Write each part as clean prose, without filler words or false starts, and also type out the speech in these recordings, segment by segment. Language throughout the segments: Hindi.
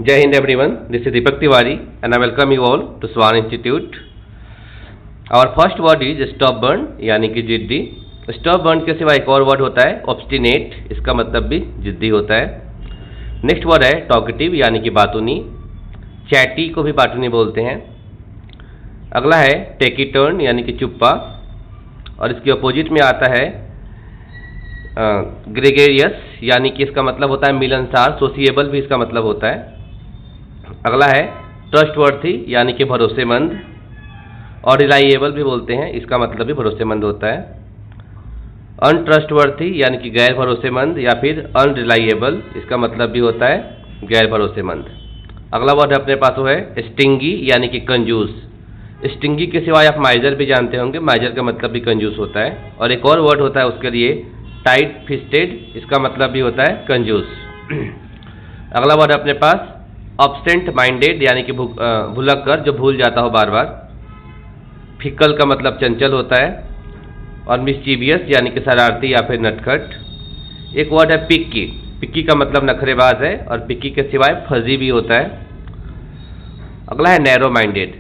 Jai Hind everyone, this is Deepak Tiwari and I welcome you all to Swan Institute. Our first word is stubborn यानी कि जिद्दी। stubborn के सिवा एक और वर्ड होता है obstinate, इसका मतलब भी जिद्दी होता है। नेक्स्ट वर्ड है talkative यानी कि बातूनी। chatty को भी बातूनी बोलते हैं। अगला है taciturn यानी कि चुप्पा और इसके अपोजिट में आता है ग्रेगेरियस यानी कि इसका मतलब होता है मिलनसार, सोशिएबल भी इसका मतलब होता है। अगला है ट्रस्टवर्थी यानी कि भरोसेमंद और रिलायबल भी बोलते हैं, इसका मतलब भी भरोसेमंद होता है। अनट्रस्टवर्थी यानी कि गैर भरोसेमंद या फिर अनरिलायबल, इसका मतलब भी होता है गैर भरोसेमंद। अगला वर्ड अपने पास वो है स्टिंगी यानी कि कंजूस। स्टिंगी के सिवाय आप माइजर भी जानते होंगे, माइजर का मतलब भी कंजूस होता है। और एक और वर्ड होता है उसके लिए टाइट फिस्टेड, इसका मतलब भी होता है कंजूस। अगला वर्ड अपने पास एब्सेंट माइंडेड यानी कि भुलक्कर, जो भूल जाता हो बार बार। फिकल का मतलब चंचल होता है और मिस्चीवियस यानी कि शरारती या फिर नटखट। एक वर्ड है पिक्की, पिक्की का मतलब नखरेबाज है और पिक्की के सिवाय फजी भी होता है। अगला है नैरो माइंडेड,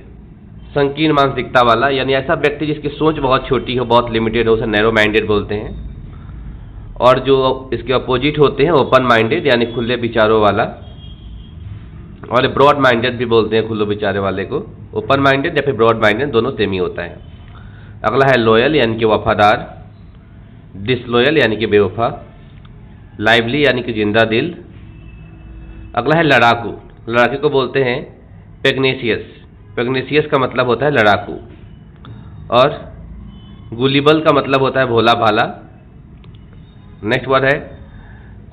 संकीर्ण मानसिकता वाला, यानी ऐसा व्यक्ति जिसकी सोच बहुत छोटी हो, बहुत लिमिटेड हो, उसे नैरो माइंडेड बोलते हैं। और जो इसके अपोजिट होते हैं ओपन माइंडेड यानी खुले विचारों वाला, और ब्रॉड माइंडेड भी बोलते हैं खुले विचारों वाले को। ओपन माइंडेड या फिर ब्रॉड माइंडेड दोनों सेम ही होता है। अगला है लॉयल यानी कि वफादार, डिसलॉयल यानी कि बेवफा, लाइवली यानी कि जिंदा दिल। अगला है लड़ाकू, लड़ाकू को बोलते हैं पेग्नेशियस, पेग्नेशियस का मतलब होता है लड़ाकू। और गुलिबल का मतलब होता है भोला भाला। नेक्स्ट वर्ड है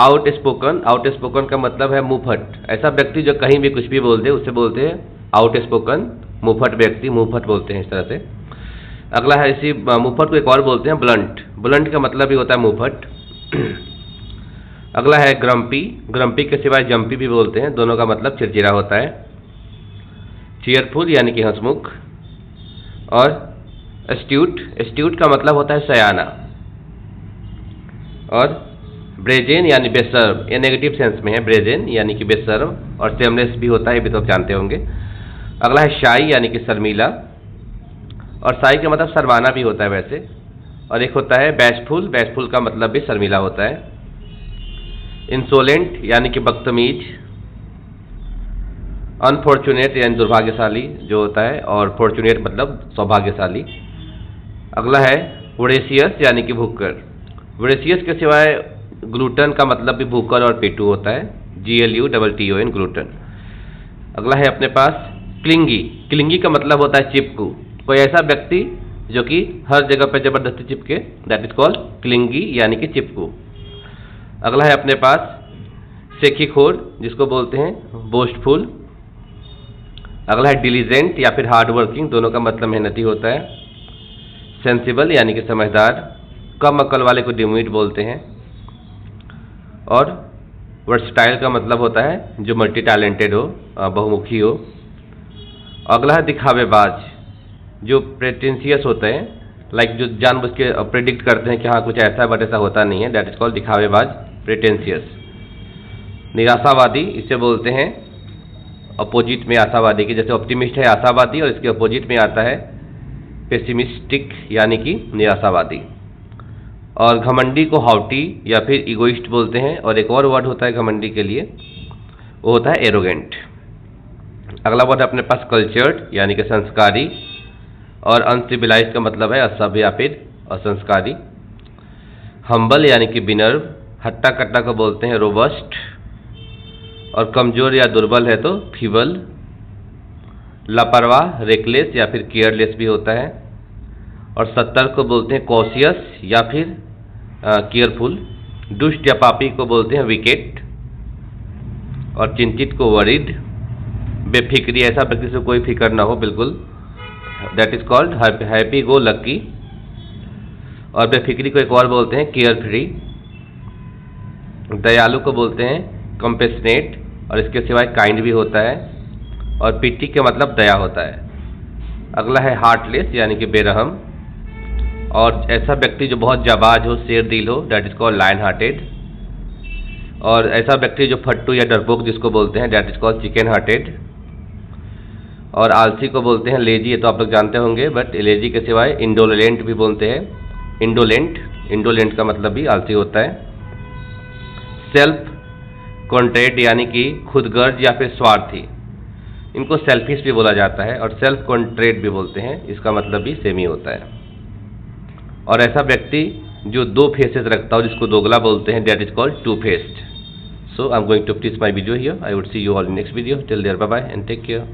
आउट स्पोकन, आउट स्पोकन का मतलब है मुंहफट, ऐसा व्यक्ति जो कहीं भी कुछ भी बोल दे उसे बोलते हैं आउट स्पोकन, मुंहफट व्यक्ति, मुंहफट बोलते हैं इस तरह से। अगला है इसी मुंहफट को एक और बोलते हैं ब्लंट, ब्लंट का मतलब भी होता है मुंहफट। अगला है ग्रम्पी, ग्रम्पी के सिवाय जम्पी भी बोलते हैं, दोनों का मतलब चिड़चिड़ा होता है। चीयरफुल यानी कि हंसमुख। और एस्ट्यूट, एस्ट्यूट का मतलब होता है सयाना। और ब्रेजेन यानी बेशर्म, ये नेगेटिव सेंस में है, ब्रेजेन यानी कि बेशर्म। और शेमलेस भी होता है, ये भी तो आप जानते होंगे। अगला है शाई यानी कि शर्मीला, और शाई का मतलब शर्माना भी होता है वैसे। और एक होता है बैशफुल, बैशफुल का मतलब भी शर्मीला होता है। इंसोलेंट यानी कि बदतमीज। अनफॉर्चुनेट यानी दुर्भाग्यशाली जो होता है, और फॉर्चुनेट मतलब सौभाग्यशाली। अगला है वोरेशियस यानी कि भूखकर, वोरेशियस के सिवाय ग्लूटन का मतलब भी भूखर और पेटू होता है, GLUTTON, ग्लूटन। अगला है अपने पास क्लिंगी, क्लिंगी का मतलब होता है चिपकू, कोई ऐसा व्यक्ति जो कि हर जगह पर जबरदस्ती चिपके, दैट इज कॉल्ड क्लिंगी यानी कि चिपकू। अगला है अपने पास सेखीखोर, जिसको बोलते हैं बोस्टफुल। अगला है डिलीजेंट या फिर हार्ड वर्किंग, दोनों का मतलब मेहनती होता है। सेंसिबल यानी कि समझदार, कम अकल वाले को डिम्यूट बोलते हैं। और वर्सटाइल का मतलब होता है जो मल्टी टैलेंटेड हो, बहुमुखी हो। अगला है दिखावेबाज, जो प्रेटेंशियस होते हैं, लाइक जो जानबूझ के प्रेडिक्ट करते हैं कि हाँ कुछ ऐसा है बट ऐसा होता नहीं है, दैट इज कॉल्ड दिखावेबाज, प्रेटेंशियस। निराशावादी इसे बोलते हैं अपोजिट में आशावादी के, जैसे ऑप्टिमिस्ट है आशावादी और इसके अपोजिट में आता है पेसिमिस्टिक यानी कि निराशावादी। और घमंडी को हाउटी या फिर इगोइस्ट बोलते हैं। और एक और वर्ड होता है घमंडी के लिए, वो होता है एरोगेंट। अगला वर्ड अपने पास कल्चर्ड यानी कि संस्कारी, और अनसिविलाइज्ड का मतलब है असभ्य या फिर असंस्कारी। हम्बल यानी कि विनम्र, हट्टा कट्टा को बोलते हैं रोबस्ट। और कमजोर या दुर्बल है तो फीबल। लापरवाह रेकलेस या फिर केयरलेस भी होता है। और सतर्क को बोलते हैं कॉशियस या फिर केयरफुल। दुष्ट या पापी को बोलते हैं विकेट। और चिंतित को वरीड। बेफिक्री, ऐसा व्यक्ति से कोई फिक्र ना हो बिल्कुल, that is called happy go lucky. और बेफिक्री को एक और बोलते हैं केयर फ्री। दयालु को बोलते हैं कंपेशनेट, और इसके सिवाय काइंड भी होता है। और पिटी के मतलब दया होता है। अगला है हार्टलेस यानी कि बेरहम, और ऐसा व्यक्ति जो बहुत जाबाज हो, शेर दिल हो, that is called lion hearted. और ऐसा व्यक्ति जो फट्टू या डरपोक जिसको बोलते हैं, that is called chicken hearted. और आलसी को बोलते हैं लेजी, ये तो आप लोग जानते होंगे, बट लेजी के सिवाय इंडोलेंट भी बोलते हैं। इंडोलेंट का मतलब भी आलसी होता है। सेल्फ कॉन्ट्रेट यानी कि खुदगर्ज या फिर स्वार्थी, इनको सेल्फिश भी बोला जाता है, और सेल्फ कॉन्ट्रेट भी बोलते हैं, इसका मतलब भी सेम ही होता है। और ऐसा व्यक्ति जो दो फेसेस रखता हो जिसको दोगला बोलते हैं, that is called two faced. So I am going to finish my video here. I would see you all in next video. Till there, bye bye and take care.